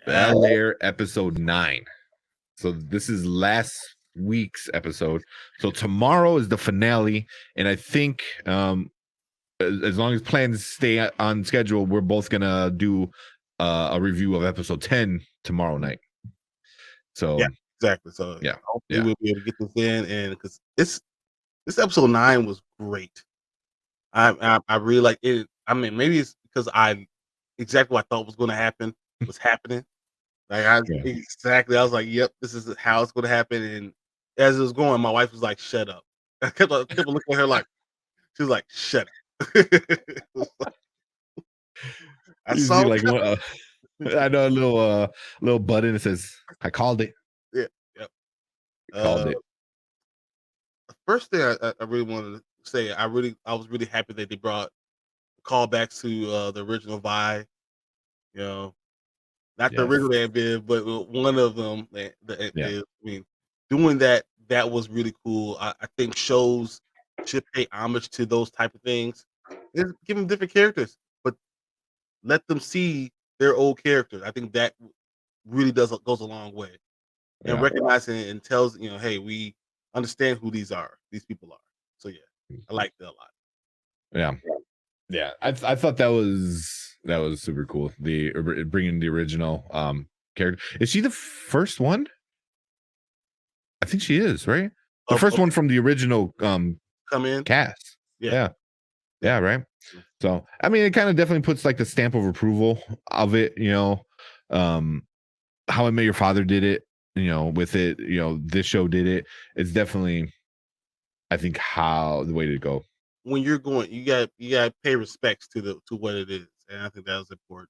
Yeah. Bel-Air episode 9. So this is last week's episode. So tomorrow is the finale, and I think as long as plans stay on schedule, we're both gonna do a review of episode 10 tomorrow night. Yeah, So exactly. So yeah, hopefully yeah, we'll be able to get this in, and because this episode 9 was great. I really like it. I mean, maybe it's because I exactly what I thought was going to happen was happening. Like yeah. I was like, "Yep, this is how it's going to happen." And as it was going, my wife was like, "Shut up." I kept looking at her like she was like, "Shut up." I You see, saw like what? I know a little button that says, "I called it. yeah, yep. Called Uh, it." First thing I really wanted to say, I was really happy that they brought callbacks to the original Vi. You know, not the Yes. original Ant-Man, but one of them. Yeah. I mean, doing that was really cool. I think shows should pay homage to those type of things. Just give them different characters, but let them see their old characters. I think that really goes a long way. And Yeah. recognizing and tells hey, we understand who these people are. So yeah, I like that a lot. Yeah. Yeah, I thought that was super cool. Bringing the original character. Is she the first one? I think she is, right? The first Of one from the original come in, cast. yeah, Yeah, yeah. yeah, right. So I mean, it kind of definitely puts like the stamp of approval of it. Um, How I Met Your Father did it. With it. This show did it. It's definitely, I think, how the way to go. When you're going, you got to pay respects to what it is, and I think that was important.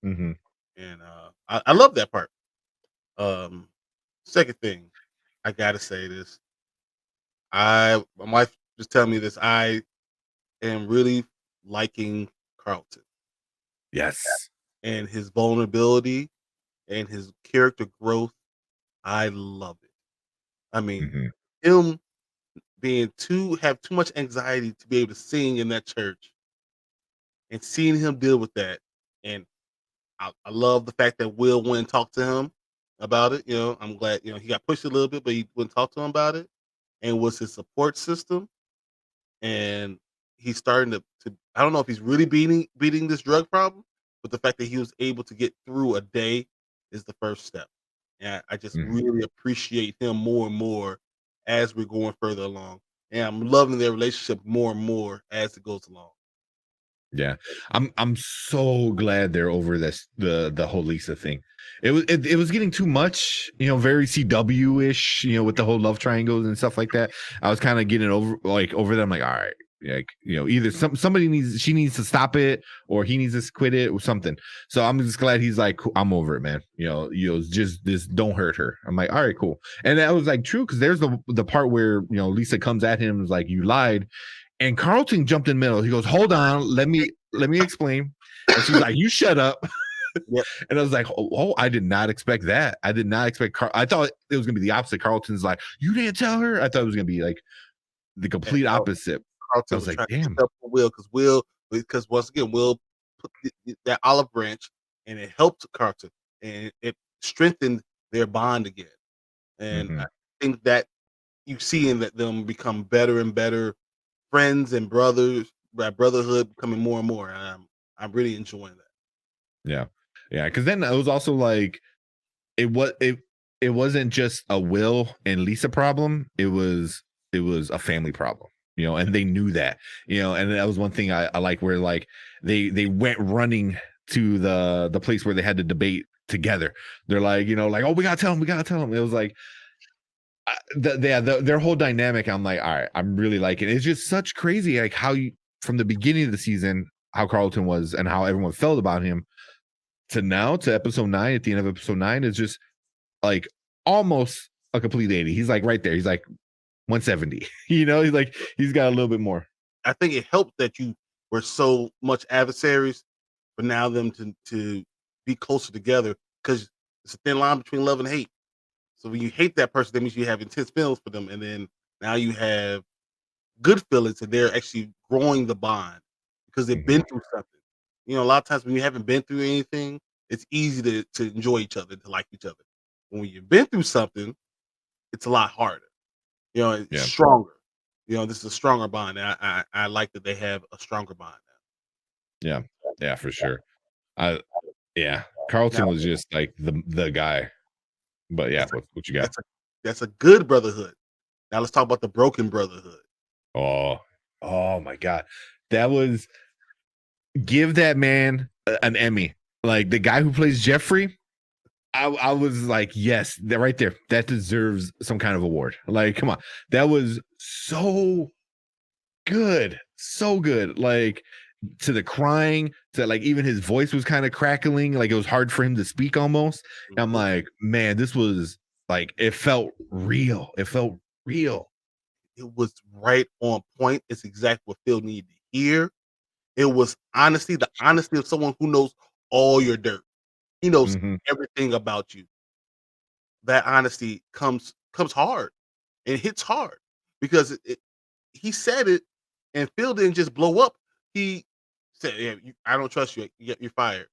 Hmm. And I love that part. Um, Second thing, I gotta say this. My wife just telling me this. I am really liking Carlton Yes. and his vulnerability and his character growth. I love it. I mean, Hmm. him being too much anxiety to be able to sing in that church and seeing him deal with that. And I love the fact that Will went and talked to him about it. I'm glad he got pushed a little bit, but he went and talked to him about it and was his support system. And he's starting to I don't know if he's really beating this drug problem, but the fact that he was able to get through a day is the first step. And I just Hmm. really appreciate him more and more as we're going further along. And I'm loving their relationship more and more as it goes along. Yeah, I'm so glad they're over the whole Lisa thing. It was getting too much, very CW ish, with the whole love triangles and stuff like that. I was kind of getting over that. I'm like, all right, like either she needs to stop it or he needs to quit it or something. So I'm just glad he's like, "Cool, I'm over it, man. Just this, don't hurt her." I'm like, all right, cool. And that was like true because there's the part where Lisa comes at him and is like, "You lied." And Carlton jumped in the middle. He goes, "Hold on, let me explain." And she's like, "You shut up." Yep. And I was like, "Oh, I did not expect that. I did not expect I thought it was gonna be the opposite. Carlton's like, "You didn't tell her." I thought it was gonna be like the And complete opposite. I Carlton was was like, trying to stick "Damn." up for because once again, Will put that olive branch and it helped Carlton and it strengthened their bond again. And I Mhm. think that you see in that them become better and better friends and brothers, that brotherhood becoming more and more. I'm really enjoying that. Yeah. Yeah, because then it was also like it wasn't just a Will and Lisa problem. It was a family problem, and they knew that, and that was one thing I like where like they went running to the place where they had the debate together. They're like, like, "Oh, we gotta tell him, we gotta tell him." It was like their whole dynamic. I'm like, all right, I'm really liking it. It's just such crazy, like how you from the beginning of the season, how Carlton was and how everyone felt about him to now to episode 9. At the end of episode 9 is just like almost a complete 80. He's like right there. He's like 170. He's like he's got a little bit more. I think it helped that you were so much adversaries for now them to be closer together because it's a thin line between love and hate. So when you hate that person, that means you have intense feelings for them, and then now you have good feelings, and they're actually growing the bond because they've been Mhm. through something. A lot of times when you haven't been through anything, it's easy to enjoy each other, to like each other. When you've been through something, it's a lot harder. It's Yeah. stronger. This is a stronger bond. And I like that they have a stronger bond Yeah. Yeah, for sure. I yeah. now. Carlton was just like the guy. But yeah, That's a what you got? that's a that's a good brotherhood. Now let's talk about the broken brotherhood. Oh, oh my God. That was give that man an Emmy. Like the guy who plays Jeffrey, I was like, yes, that right there, that deserves some kind of award. Like, come on, that was so good, so good. Like to the crying, to like even his voice was kind of crackling, like it was hard for him to speak almost. And I'm Mhm. like, man, this was like it felt real. It felt real. It was right on point. It's exactly what Phil needed to hear. It was honesty, the honesty of someone who knows all your dirt. He knows Hmm. everything about you. That honesty comes hard and hits hard because he said it, and Phil didn't just blow up. He said, "Yeah, I don't trust you. You're fired."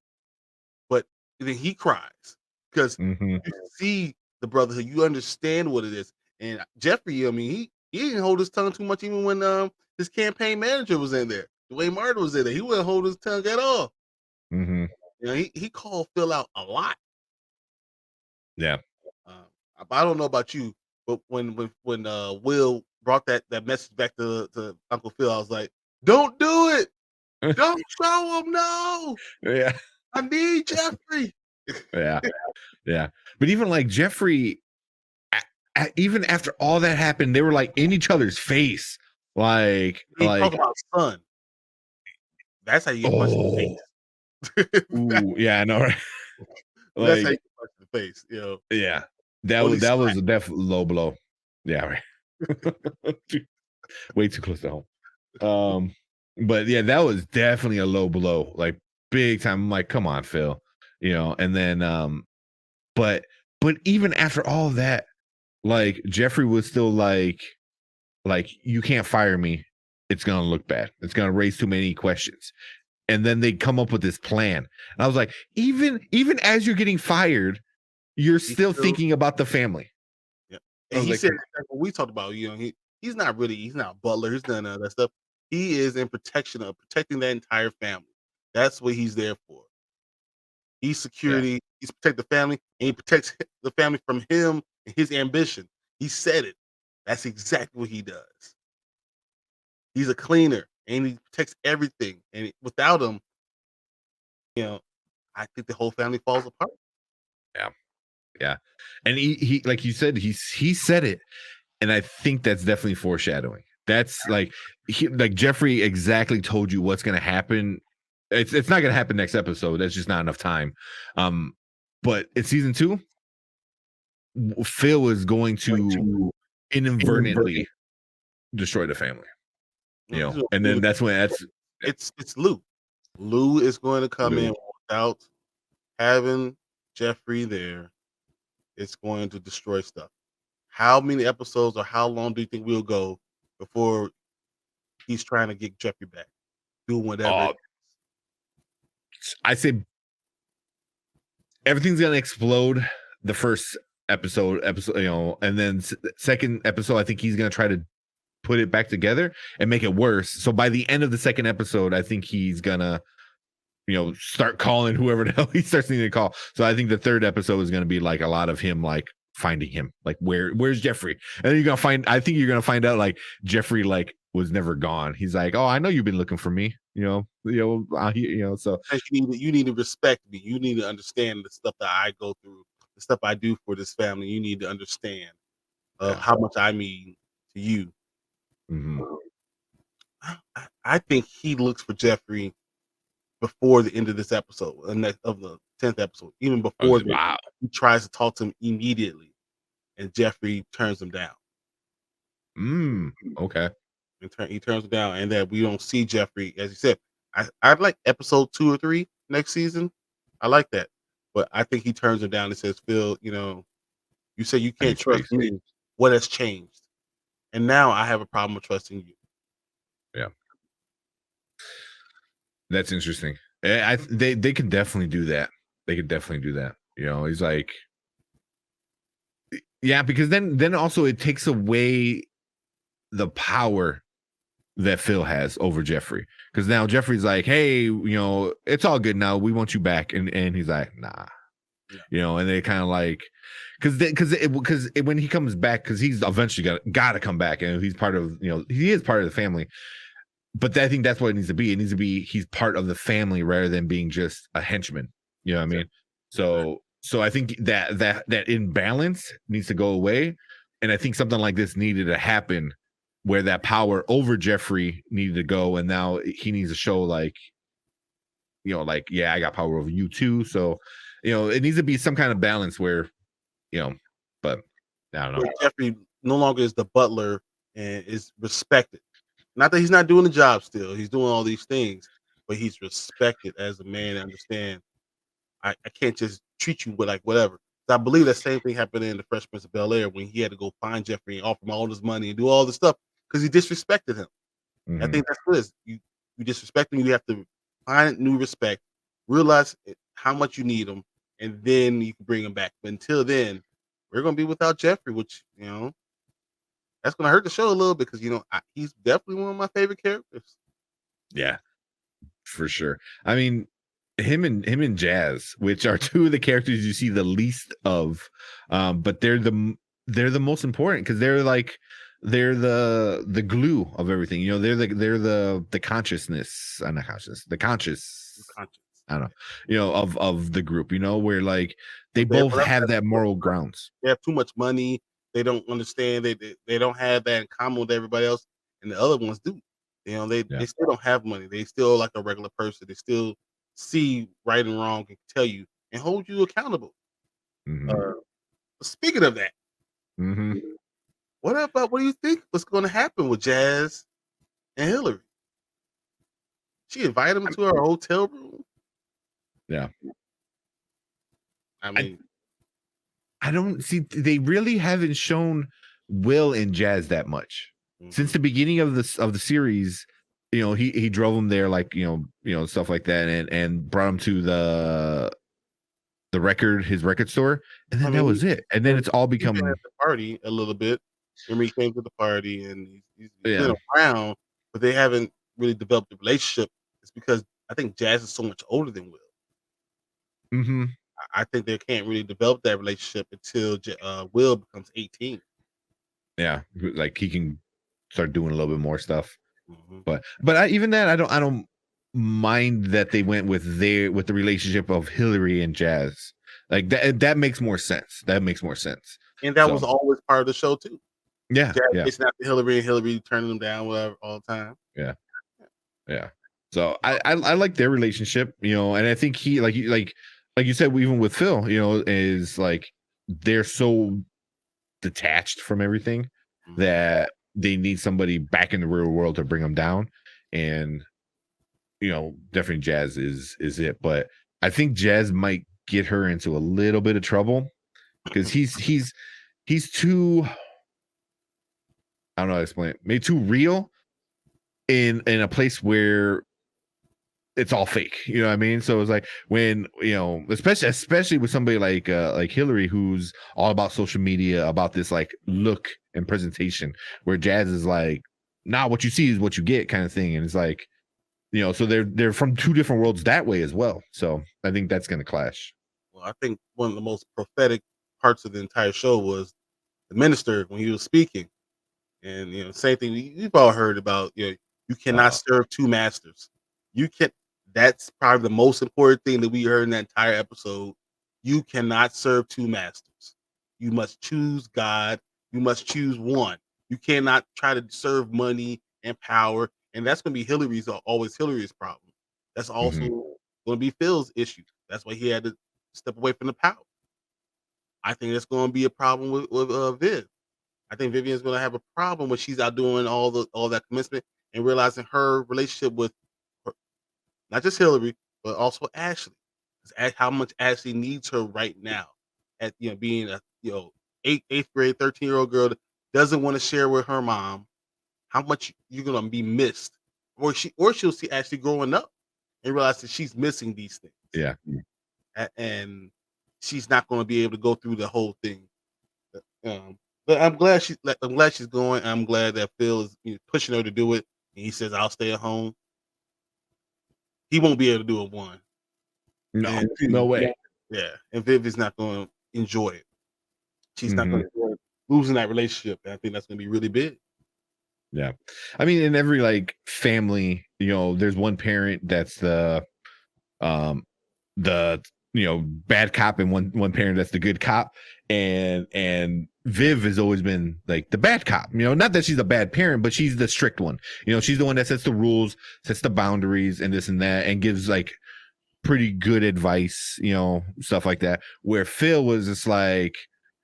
But then he cries because Hmm. you see the brotherhood. You understand what it is. And Jeffrey, I mean, he didn't hold his tongue too much even when his campaign manager was in there. Dwayne Martin was in there. He wouldn't hold his tongue at all. Hmm. He called Phil out a lot. Yeah. Um, I don't know about you, but when Will brought that message back to Uncle Phil, I was like, "Don't do it! Don't show him! No, Yeah. I need Jeffrey." Yeah. Yeah. But even like Jeffrey, even after all that happened, they were like in each other's face. He talk about son. That's how you get punched in oh, the face. ooh, yeah, I know, right? That's how you Like, get punched in the face. yeah, Only that was slack. a definite low blow. Yeah, right. Way too close to home. Um, but yeah, that was definitely a low blow, like big time. I'm like, come on, Phil, and then but even after all that, like Jeffrey was still like you can't fire me. It's gonna look bad. It's gonna raise too many questions. And then they come up with this plan. And I was like, even as you're getting fired, you're He still still thinking about the family. Yeah. I And was he like, said exactly what we talked about, he's not a butler, he's none of that stuff. He is in protection of protecting that entire family. That's what he's there for. He's yeah, security, he's protect the family, and he protects the family from him and his ambition. He said it. That's exactly what he does. He's a cleaner and he protects everything. And without him, you know, I think the whole family falls apart. yeah, yeah. And he like you said, he said it. And I think that's definitely foreshadowing. That's like Jeffrey exactly told you what's gonna happen. It's not gonna happen next episode. That's just not enough time. Um, but in season two, Phil is going to inadvertently destroy the family. He's gonna And do then it. that's when that's yeah, It's Lou. Lou is going to come Lou. in without having Jeffrey there. It's going to destroy stuff. How many episodes or how long do you think we'll go before he's trying to get Jeffrey back? Doing whatever Uh, I say everything's gonna explode the first episode, and then second episode, I think he's gonna try to put it back together and make it worse. So by the end of the second episode, I think he's gonna, start calling whoever the hell he starts needing to call. So I think the third episode is gonna be like a lot of him like finding him, like where's Jeffrey? And then I think you're gonna find out like Jeffrey like was never gone. He's like, oh, I know you've been looking for me, so because you need to respect me. You need to understand the stuff that I go through, the stuff I do for this family. You need to understand of yeah. how much I mean to you. Hmm. I think he looks for Jeffrey before the end of this episode, of the 10th episode, even before then. Wow. He tries to talk to him immediately, and Jeffrey turns him down. Okay. He turns him down, and that we don't see Jeffrey, as you said. I'd like episode 2 or 3 next season. I like that, but I think he turns him down and says, "Phil, you say you I can't need trust space. me. What has changed? And now I have a problem with trusting you." Yeah. That's interesting. They can definitely do that. They could definitely do that. You know, he's like, yeah, because then also it takes away the power that Phil has over Jeffrey. Because now Jeffrey's like, hey, you know, it's all good now. We want you back. And he's like, nah, No. you know, and they kind of like, because when he comes back, because he's eventually gotta come back, and he's part of, you know, he is part of the family. But I think that's what it needs to be. It needs to be he's part of the family rather than being just a henchman. You know what I mean? Exactly. So I think that imbalance needs to go away. And I think something like this needed to happen where that power over Jeffrey needed to go. And now he needs to show like, you know, like, yeah, I got power over you too. So, you know, it needs to be some kind of balance where, you know, but I don't know. Where Jeffrey no longer is the butler and is respected. Not that he's not doing the job still, he's doing all these things, but he's respected as a man and understand I can't just treat you with like whatever. So I believe that same thing happened in the Fresh Prince of Bel-Air when he had to go find Jeffrey and offer him all this money and do all this stuff because he disrespected him. I Hmm. think that's what it is. You disrespect him, you have to find new respect, realize how much you need him, and then you can bring him back. But until then, we're gonna be without Jeffrey, which that's gonna hurt the show a little bit because he's definitely one of my favorite characters. Yeah, for sure. I mean, him and Jazz, which are two of the characters you see the least of, but they're the most important because they're like they're the glue of everything. You know, they're the consciousness, not conscious, the I'm conscious. conscious. I don't know, you know, of the group. You know, where like they But they both but have that moral grounds. they have too much money. They don't understand. They don't have that in common with everybody else, and the other ones do. Yeah. They still don't have money. They still like a regular person. They still see right and wrong and tell you and hold you accountable. Hmm. Uh, Speaking of that, Hmm. what do you think what's going to happen with Jazz and Hillary? She invited him to her hotel room. Yeah. I I mean, I don't see they really haven't shown Will and Jazz that much. Since mhm. the beginning of the series, you know, he drove him there like, stuff like that and brought him to his record store, and I then that mean, was it. And then it's all he's been at become the party a little bit. Remember, he came to the party and he's been yeah. around, but they haven't really developed a relationship. It's because I think Jazz is so much older than Will. Mhm. I think they can't really develop that relationship until Will becomes 18. Yeah, like he can start doing a little bit more stuff. Mhm. But even that I don't mind that they went with the relationship of Hillary and Jazz. Like that makes more sense. That makes more sense. And that was So, always part of the show too. yeah, Jazz yeah. chasing after Hillary and Hillary turning them down whatever all the time. Yeah. Yeah. So I like their relationship, you know, and I think he like you said, even with Phil, you know, is like they're so detached from everything Mhm. that they need somebody back in the real world to bring them down. And you know, definitely Jazz is it. But I think Jazz might get her into a little bit of trouble because he's too I don't know how to explain it, maybe too real in a place where it's all fake. You know what I mean? So it's like when, you know, especially with somebody like Hillary, who's all about social media, about this like look and presentation, where Jazz is like, nah, what you see is what you get kind of thing. And it's like, you know, so they're from two different worlds that way as well. So I think that's gonna clash. Well, I think one of the most prophetic parts of the entire show was the minister when he was speaking. And same thing you've all heard about. You cannot Uh serve two masters. You can. That's probably the most important thing that we heard in that entire episode. You cannot serve two masters. You must choose God. You must choose one. You cannot try to serve money and power. And that's going to be always Hillary's problem. That's also mhm. going to be Phil's issue. That's why he had to step away from the power. I think that's going to be a problem with Viv. I think Vivian's gonna have a problem when she's out doing all that commencement and realizing her relationship with her, not just Hillary, but also Ashley. How much Ashley needs her right now. At being a eighth grade, 13-year-old girl that doesn't want to share with her mom, how much you're gonna be missed. Or she'll see Ashley growing up and realize that she's missing these things. Yeah. and she's not going to be able to go through the whole thing. But I'm glad she's going. I'm glad that Phil is pushing her to do it, and he says I'll stay at home. He won't be able to do it one, No, and no two, way. yeah, and Viv is not going to enjoy it. She's not Hmm. going to enjoy losing that relationship. And I think that's going to be really big. Yeah, I mean, in every like family, there's one parent that's um the bad cop, and one parent that's the good cop, and Viv has always been like the bad cop. Not that she's a bad parent, but she's the strict one. She's the one that sets the rules, sets the boundaries, and this and that, and gives like pretty good advice, stuff like that. Where Phil was just like,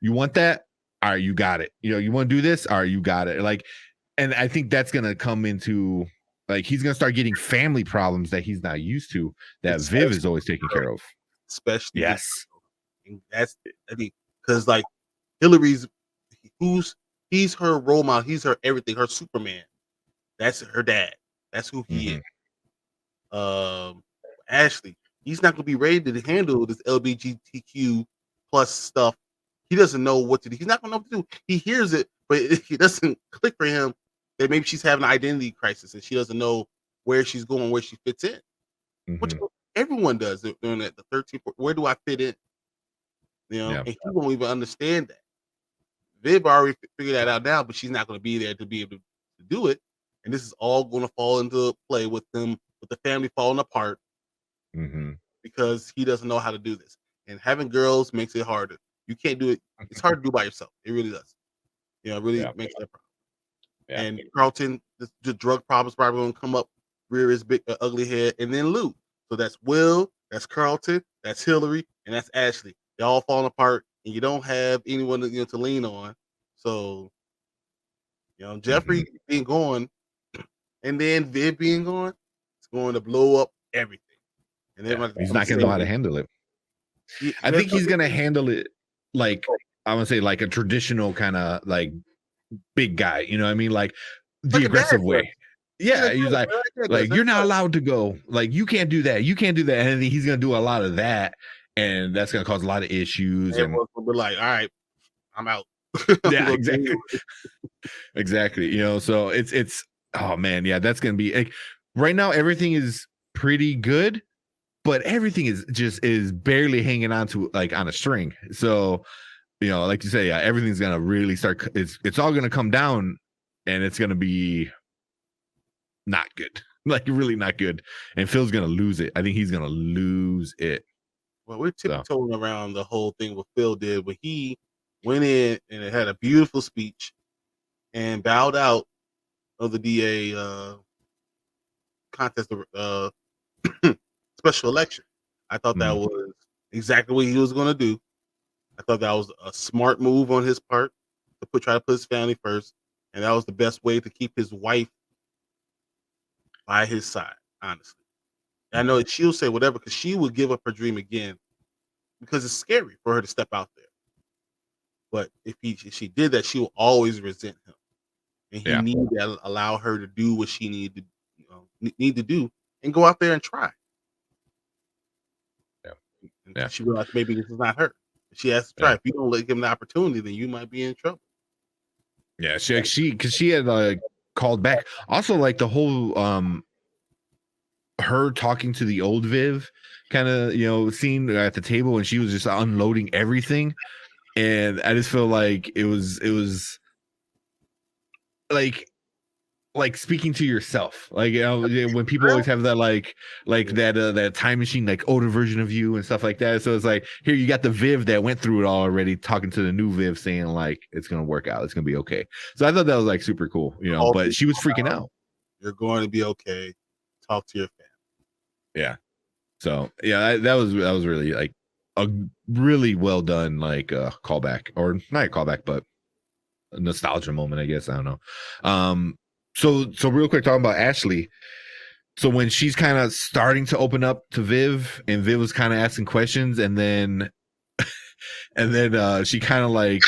you want that? All right, you got it. You want to do this? All right, you got it. Like, and I think that's gonna come into like he's gonna start getting family problems that he's not used to, that Viv is Especially always taking with care of. especially with Yes. and that's I think because like Hillary's who's he's her role model, he's her everything, her Superman. That's her dad. That's who he is. Hmm. Um, Ashley, he's not gonna be ready to handle this LGBTQ plus stuff. He doesn't know what to do. He's not gonna know what to do. He hears it, but it doesn't click for him that maybe she's having an identity crisis and she doesn't know where she's going, where she fits in. Which Hmm. everyone does during the 13th. Where do I fit in? Yeah. And he won't even understand that. Viv already figured that out now, but she's not going to be there to be able to do it. And this is all going to fall into play with them, with the family falling apart Hmm. because he doesn't know how to do this. And having girls makes it harder. You can't do it. It's hard to do by yourself. It really does. It really Yeah. makes that problem. Yeah. And Carlton, the drug problems probably going to come up, rear his big ugly head, and then Lou. So that's Will, that's Carlton, that's Hillary, and that's Ashley. They're all falling apart, and you don't have anyone to lean on. So Hmm. Jeffrey being gone, and then Viv being gone, it's going to blow up everything. And Yeah. everybody's He's going not to gonna know how to handle it. I that's think he's gonna handle it like I want to say like a traditional kind of like big guy. You know what I mean? Like the like a dad aggressive does. way. Yeah, he's like That's you're not allowed to go. Like you can't do that. You can't do that. And he's gonna do a lot of that, and that's gonna cause a lot of issues. And everyone's going to be like, all right, I'm out. I'm yeah, going exactly, to exactly. So it's oh man, yeah, that's gonna be like right now. Everything is pretty good, but everything is barely hanging on to like on a string. So like you say, yeah, everything's gonna really start. It's all gonna come down, and it's gonna be not good, like really not good. And Phil's gonna lose it. I think he's gonna lose it. Well, we're So tiptoeing around the whole thing what Phil did when he went in and it had a beautiful speech and bowed out of the DA contest special election. I thought that mm, was exactly what he was going to do. I thought that was a smart move on his part to try to put his family first, and that was the best way to keep his wife by his side. Honestly, and I mm, know she'll say whatever because she will give up her dream again because it's scary for her to step out there. But if she did that, she will always resent him, and he yeah, needed to allow her to do what she needed to need to do and go out there and try. yeah, Until yeah, she realized maybe this is not her. She has to try. yeah, If you don't let him the opportunity, then you might be in trouble. yeah. She had called back. Also, like the whole her talking to the old Viv kind of scene at the table, and she was just unloading everything. And I just feel like it was like speaking to yourself, like yeah, when people always have that like that time machine, like older version of you and stuff like that. So it's like here you got the Viv that went through it all already talking to the new Viv saying like it's gonna work out, it's gonna be okay. So I thought that was like super cool, but she was freaking out. You're going to be okay. Talk to your family. Yeah, so yeah, that was really like a really well done like callback, or not a callback but a nostalgia moment, I guess. I don't know. So real quick, talking about Ashley. So when she's kind of starting to open up to Viv, and Viv was kind of asking questions, and then she kind of like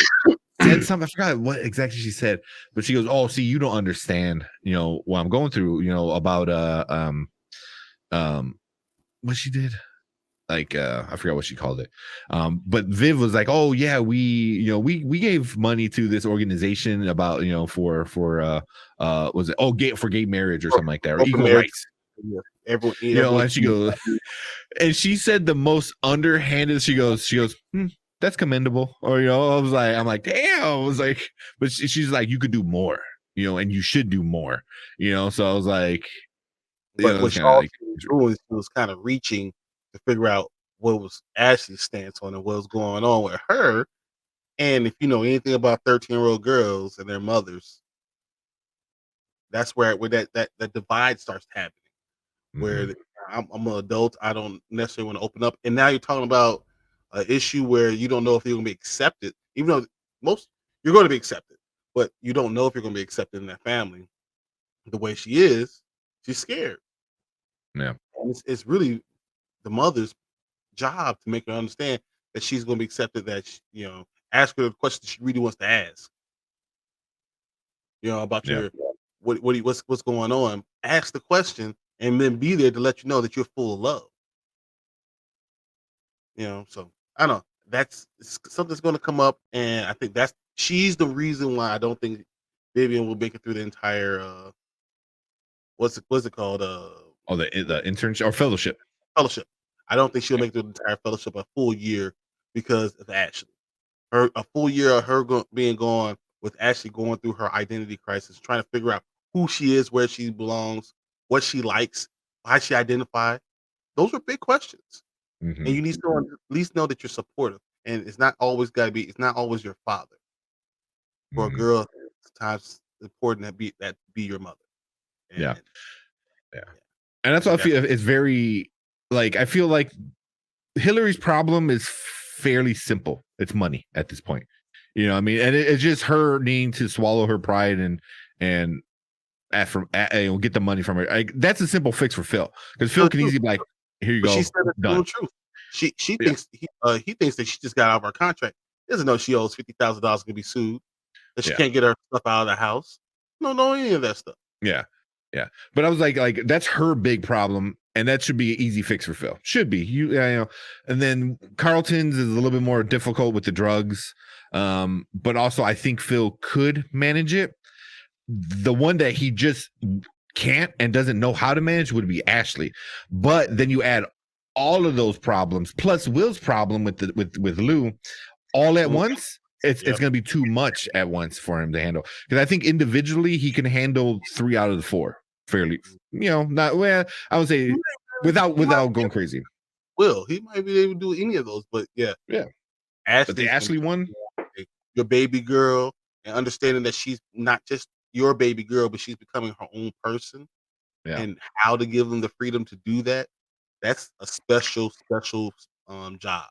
said something. I forgot what exactly she said, but she goes, "Oh, see, you don't understand, what I'm going through, about what she did." I forgot what she called it. But Viv was like, oh yeah, we gave money to this organization about, was it for gay marriage or something like that, or Open equal marriage. rights. Yeah. Everyone, You know, everyone and should she be. goes, and she said the most underhanded. She goes, that's commendable. Or I'm like, damn. I was like, but she's like, you could do more, and you should do more, So I was like, But what it's she kind of all like, she was doing is she was kind of reaching to figure out what was Ashley's stance on it, what was going on with her. And if you know anything about 13-year-old girls and their mothers, that's where that divide starts happening. Where mhm, I'm an adult, I don't necessarily want to open up. And now you're talking about an issue where you don't know if you're going to be accepted, even though most you're going to be accepted, but you don't know if you're going to be accepted in that family the way she is. She's scared, yeah, and it's really the mother's job to make her understand that she's going to be accepted. That ask her the questions she really wants to ask. About yeah, your what's going on. Ask the question, and then be there to let you know that you're full of love. So I don't know. Something's going to come up, and I think she's the reason why I don't think Vivian will make it through the entire what's it called the internship or fellowship. fellowship. I don't think she'll Yeah, make it through the entire fellowship a full year because of Ashley. Her a full year of her being gone with Ashley going through her identity crisis, trying to figure out who she is, where she belongs, what she likes, why she identified. Those are big questions. And hmm you need to at least know that you're supportive. And it's not always it's not always your father. For a hmm girl, sometimes it's important that be your mother. yeah, And yeah. yeah, And I that's why I think that's feel it's very I feel like Hillary's problem is fairly simple. It's money at this point. I mean, and it's just her needing to swallow her pride and get the money from her. That's a simple fix for Phil, because Phil the can truth. easily be like, "Here you But she go, said the done." total truth. She Yeah, thinks he thinks that she just got out of her contract. He doesn't know she owes $50,000 to be sued. That she yeah, can't get her stuff out of the house. Don't know any of that stuff. yeah, yeah. But I was like that's her big problem, and that should be an easy fix for Phil. Should be And then Carlton's is a little bit more difficult with the drugs, but also I think Phil could manage it. The one that he just can't and doesn't know how to manage would be Ashley. But then you add all of those problems plus Will's problem with Lou all at Mm, once. It's yep. going to be too much at once for him to handle, because I think individually he can handle 3 out of the 4 fairly. Not well. I would He say might without be going able crazy. He might be able to do any of those, but yeah, Yeah, but the Ashley's gonna Ashley one, be your baby girl and understanding that she's not just your baby girl, but she's becoming her own person yeah, and how to give them the freedom to do that. That's a special job.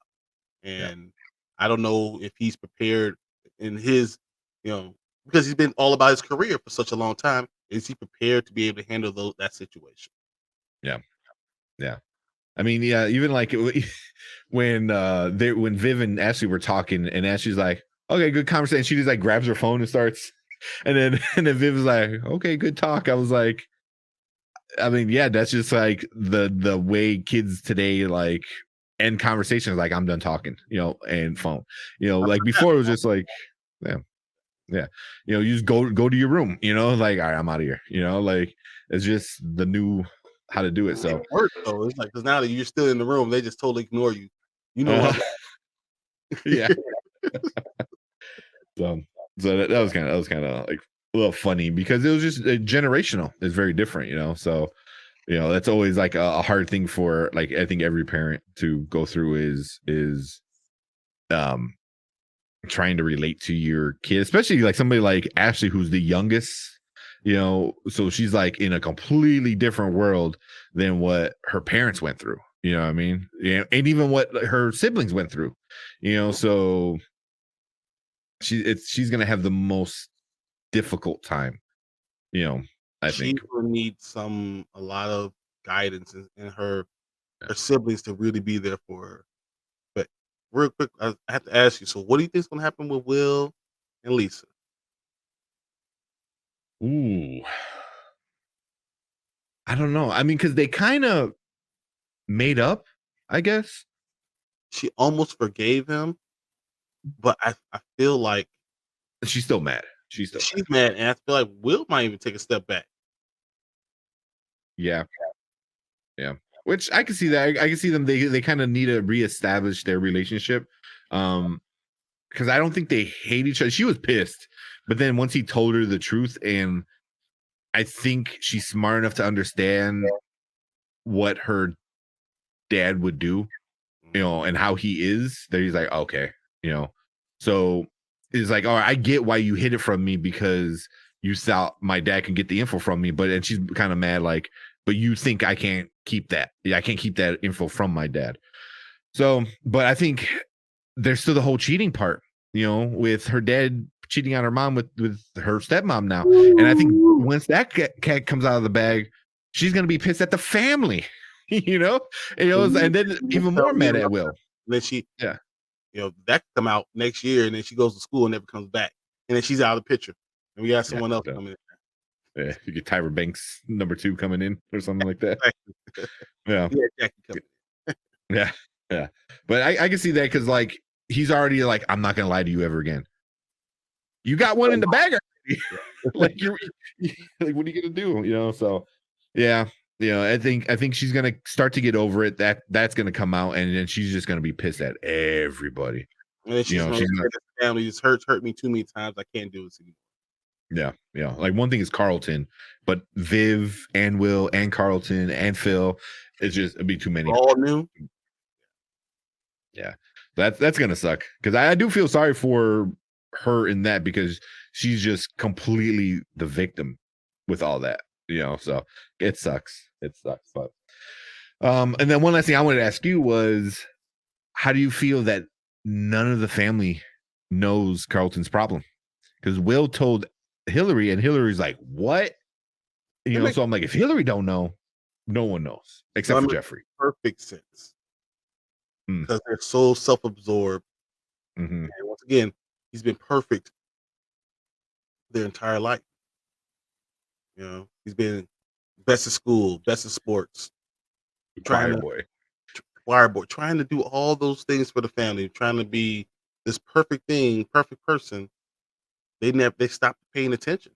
yeah, And I don't know if he's prepared in his, you know, because he's been all about his career for such a long time. Is he prepared to be able to handle that situation? yeah, yeah. I mean, yeah, even like when Viv and Ashley were talking, and Ashley's like, "Okay, good conversation." She just like grabs her phone and starts, and then Viv was like, "Okay, good talk." I was like, I mean, yeah, that's just like the way kids today like end conversations. Like, I'm done talking, and phone. Like before it was just like, yeah, yeah, you just go to your room, like, all right, I'm out of here. Like it's just the new how to do it. It So, works though. It's like because now that you're still in the room, they just totally ignore you. You no uh, longer. yeah. So, that was kind of like a little funny, because it was just generational. It's very different, So, that's always like a hard thing for, like, I think every parent to go through is um trying to relate to your kid, especially like somebody like Ashley, who's the youngest. So she's like in a completely different world than what her parents went through. You know what I mean? Yeah, and even what her siblings went through. Mhm. So she's gonna have the most difficult time, you know, I She think. will need a lot of guidance in Yeah. her siblings to really be there for her. But real quick, I have to ask you. So, what do you think is going to happen with Will and Lisa? Ooh, I don't know. I mean, because they kind of made up, I guess. She almost forgave him, but I feel like She's still mad. She's still mad. she's mad, and I feel like Will might even take a step back. Yeah, yeah. Which I can see that. I can see them. They kind of need to reestablish their relationship. Because I don't think they hate each other. She was pissed, but then once he told her the truth, and I think she's smart enough to understand what her dad would do, Mhm. and how he is, that he's like, okay, you know. So it's like, all right, I get why you hid it from me because you thought my dad can get the info from me, but and she's kind of mad, like, but you think I can't keep that? Yeah, I can't keep that info from my dad. So, but I think there's still the whole cheating part, with her dad cheating on her mom with her stepmom now. And I think once that cat comes out of the bag, she's gonna be pissed at the family, you know, And and then you even tell more me mad about at Will. and then she Yeah, that could come out next year, and then she goes to school and never comes back, and then she's out of the picture, and we got yeah, someone else yeah. coming in. Yeah. You get Tyra Banks #2 coming in or something like that. Yeah, Yeah, Jackie coming yeah, yeah. But I can see that because like he's already like, I'm not gonna lie to you ever again. You got one in the bag already. in. Like you're like, what are you gonna do? So yeah, I think she's gonna start to get over it. That's gonna come out, and then she's just gonna be pissed at everybody. And then she's gonna She's say not. this family just hurt me too many times. I can't do this anymore. Yeah, yeah. Like one thing is Carlton, but Viv and Will and Carlton and Phil, it'd be too many. All new. Yeah, that's gonna suck because I do feel sorry for her in that because she's just completely the victim with all that. So it sucks. It sucks. But and then one last thing I wanted to ask you was, how do you feel that none of the family knows Carlton's problem? Because Will told Hillary, and Hillary's like, "What?" It makes So I'm like, if Hillary don't know, no one knows no, except it for makes Jeffrey. perfect sense Mm, because they're so self-absorbed, hmm and once again, he's been perfect their entire life. He's been best at school, best at sports, trying Choir to boy. choir boy, trying to do all those things for the family, trying to be this perfect thing, perfect person. They stopped paying attention,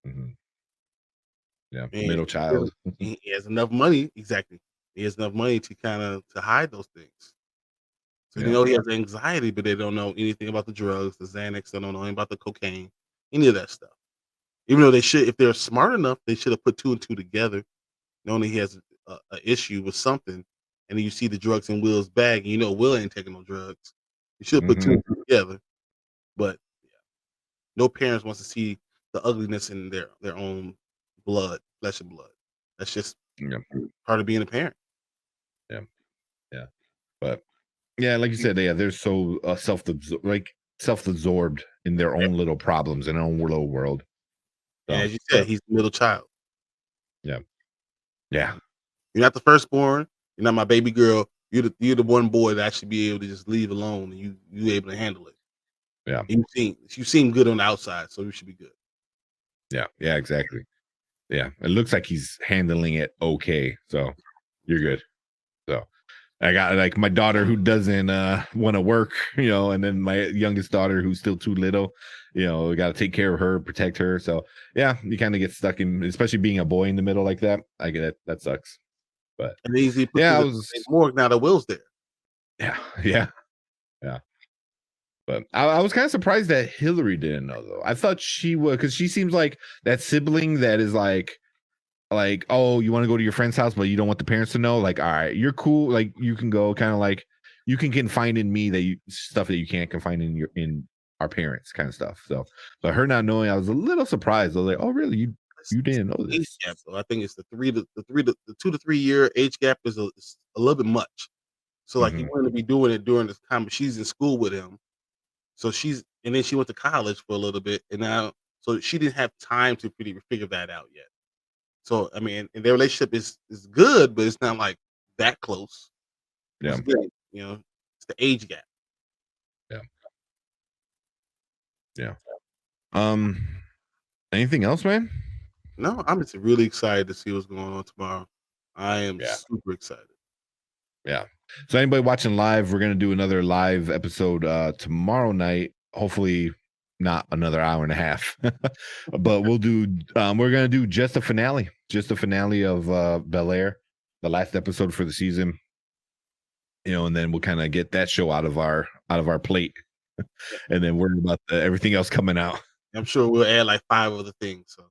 Hmm Yeah, and middle child. he has enough money. Exactly, he has enough money to to hide those things. So Yeah. he has anxiety, but they don't know anything about the drugs, the Xanax. They don't know anything about the cocaine, any of that stuff. Even though they should, if they're smart enough, they should have put two and two together, knowing that he has a issue with something, and then you see the drugs in Will's bag, and Will ain't taking no drugs. You should have put two hmm and two together, but no parents wants to see the ugliness in their own blood, flesh and blood. That's just Yeah. part of being a parent. Yeah. Yeah. But yeah, like you said, yeah, they're so self-absorbed in their own little problems in their own little world. And So, as you said, but he's the middle child. yeah, yeah, You're not the firstborn. You're not my baby girl. You're the one boy that I should be able to just leave alone, and you able to handle it. yeah, You seem good on the outside, so you should be good. yeah, yeah, exactly. Yeah, it looks like he's handling it okay. So you're good. So I got like my daughter who doesn't want to work, and then my youngest daughter who's still too little, we got to take care of her, protect her. So yeah, you kind of get stuck in, especially being a boy in the middle like that. I get it. That sucks. But And easy put yeah, things I in was, the morgue now that Will's there. yeah, yeah, yeah. But I was kind of surprised that Hillary didn't know though. I thought she would, because she seems like that sibling that is like, oh, you want to go to your friend's house, but you don't want the parents to know. Like, all right, you're cool. Like, you can go. Kind of like you can confide in me stuff that you can't confide in our parents, kind of stuff. So, but her not knowing, I was a little surprised. I was like, oh, really? You It's didn't know the age this? gap, though. I think it's the 2 to 3 year age gap is a little bit much. So like he Hmm wanted to be doing it during this time, but she's in school with him. So and then she went to college for a little bit, and now so she didn't have time to really figure that out yet. So I mean, and their relationship is good, but it's not like that close. Yeah, Once again, it's the age gap. yeah, yeah. Um, anything else, man? No, I'm just really excited to see what's going on tomorrow. I am Yeah, super excited. Yeah. So anybody watching live, we're gonna do another live episode tomorrow night. Hopefully not another hour and a half. But we'll do we're gonna do just a finale of Bel-Air, the last episode for the season. And then we'll kind of get that show out of our plate Yeah. and then worry about everything else coming out. I'm sure we'll add like 5 other things. So